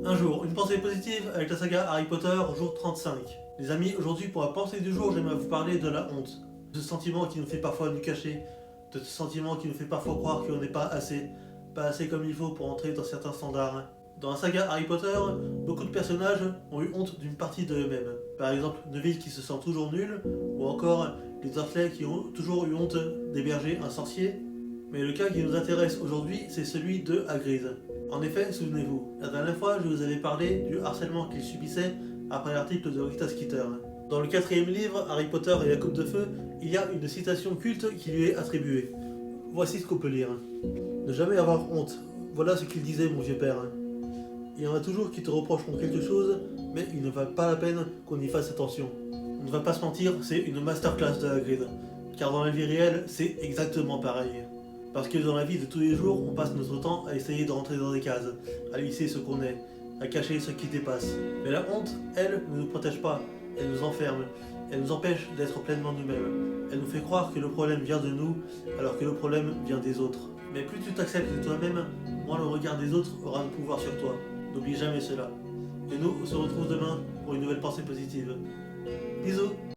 Un jour, une pensée positive avec la saga Harry Potter, jour 35. Les amis, aujourd'hui pour la pensée du jour, j'aimerais vous parler de la honte. De ce sentiment qui nous fait parfois nous cacher, de ce sentiment qui nous fait parfois croire qu'on n'est pas assez comme il faut pour entrer dans certains standards. Dans la saga Harry Potter, beaucoup de personnages ont eu honte d'une partie de eux-mêmes. Par exemple, Neville qui se sent toujours nul, ou encore les Dursley qui ont toujours eu honte d'héberger un sorcier. Mais le cas qui nous intéresse aujourd'hui, c'est celui de Hagrid. En effet, souvenez-vous, la dernière fois, je vous avais parlé du harcèlement qu'il subissait après l'article de Rita Skeeter. Dans le 4e livre, Harry Potter et la Coupe de Feu, il y a une citation culte qui lui est attribuée. Voici ce qu'on peut lire. Ne jamais avoir honte, voilà ce qu'il disait mon vieux père. Il y en a toujours qui te reprocheront quelque chose, mais il ne va pas la peine qu'on y fasse attention. On ne va pas se mentir, c'est une masterclass de Hagrid. Car dans la vie réelle, c'est exactement pareil. Parce que dans la vie de tous les jours, on passe notre temps à essayer de rentrer dans des cases, à lisser ce qu'on est, à cacher ce qui dépasse. Mais la honte, elle, ne nous protège pas, elle nous enferme, elle nous empêche d'être pleinement nous-mêmes. Elle nous fait croire que le problème vient de nous, alors que le problème vient des autres. Mais plus tu t'acceptes de toi-même, moins le regard des autres aura de pouvoir sur toi. N'oublie jamais cela. Et nous, on se retrouve demain pour une nouvelle pensée positive. Bisous!